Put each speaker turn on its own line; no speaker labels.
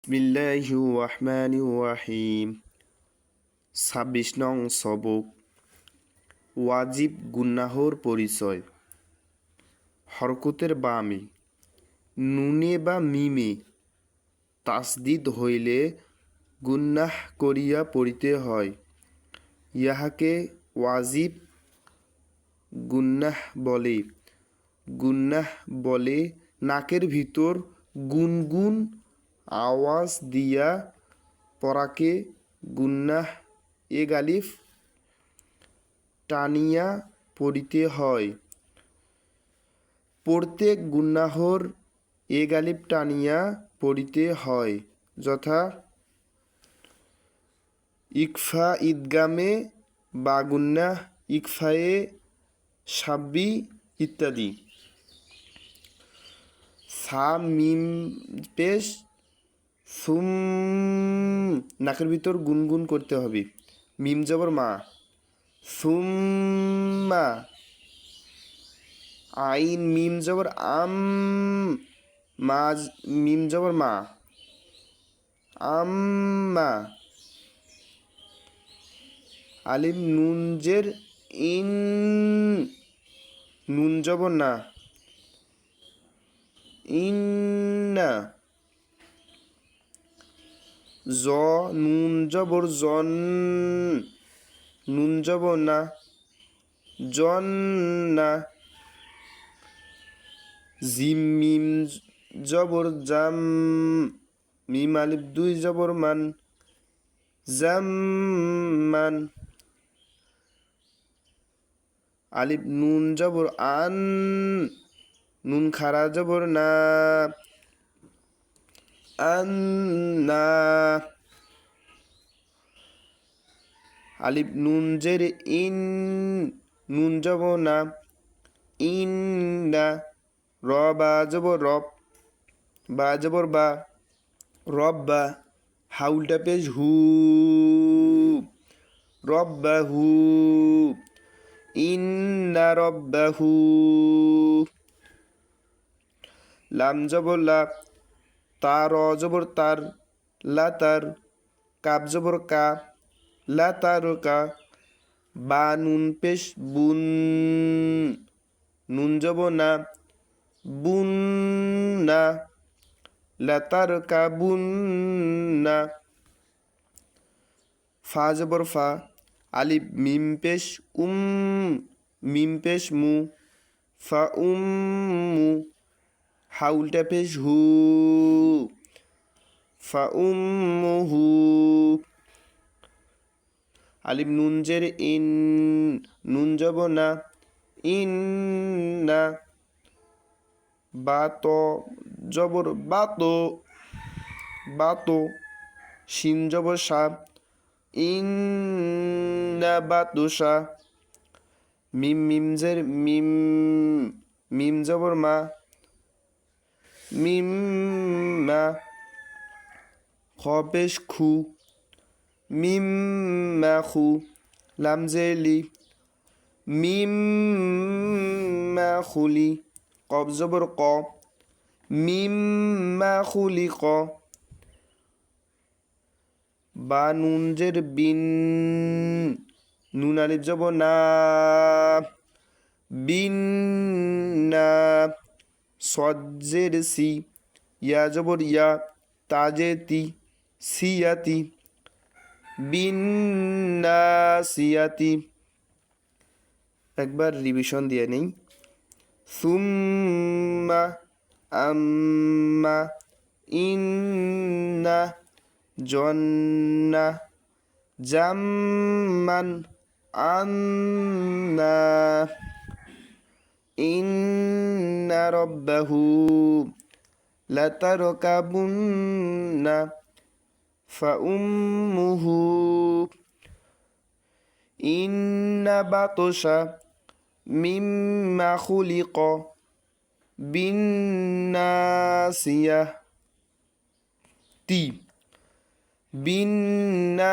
বিসমিল্লাহির রহমানির রহিম। ২৬ নং সবক ওয়াজিব গুনাহর পরিচয়। হরকতের বামে নুনে বা মিমে তাসদিদ হইলে গুনাহ করিয়া পড়িতে হয়। ইহাকে ওয়াজিব গুনাহ বলে। গুনাহ বলে নাকের ভিতর গুনগুন আওয়াজ দিয়া পড়াকে গুনাহ এক আলিফ টানিয়া পড়িতে হয়। প্রত্যেক গুনাহর এক আলিফ টানিয়া পড়িতে হয়, যথা ইকফা ঈদগামে বা গুনাহ ইকফায়ে সাব্বি ইত্যাদি। সা মিম পেশ সুম নাকের ভিতর গুনগুন করতে হবে। মিম জবর মা সুম্মা। আইন মিম জবর আম মা মিম জবর মা আম্মা। আলিফ নুন জের ইন নুন জবর না ইন্না। জ নুন জবর জন নুন জবর না জন্না। জিম মিম জবর জাম মিম আলিফ দুই জবর মান জাম্মান। আলিফ নুন জবর আন নুন খারা জবর না আন্না। আলিফ নুন জের ইন নুন জবর না ইন্না। র বা জবর রব বা জবর বা রব্বা। হাউলটা পেশ হু রব্বাহু ইন্না রব্বাহু। লাম জবর লা তার জবর তার লা তার। কাব জবর কা লা তার কা। বা নুন পেশ বুন নুন জবর না বুন না লা তার কা বুন না। ফা জবর ফা আলিফ মিম পেশ মিম পেশ মু ফা মু। হাউলটা পেশ হু ফা উম্মুহু। আলিফ নুন জের ইন নুন জবর না ইন্না। বা তো জবর বাতো বাতো। শিন জবর সা ইন্না বাতুসা। মিম মিম জের মিম মিম জবর মা মিম মা। খ পেশ খু মিম মা খু। লাম জের লি মিম মা খুলি। কফ জবর ক মিম মা খুলি ক। বা নুন জের বিন নুন আলিফ জবর না বিন না। সদ জের সি ইয়া জবর ইয়া তা জের তি সিয়াতি বিন না সিয়াতি। একবার রিভিশন দিয়ে নেই। সুম্মা আম্মা ইন্না জন্না জাম্মান আন্না ইন্না রব্বাহু লাতারকাবুন্না ফা উম্মুহু ইন্না বাতশা মিম্মা খুলিক বিন্নাসিয়াতি বিন্নাসিয়াতি।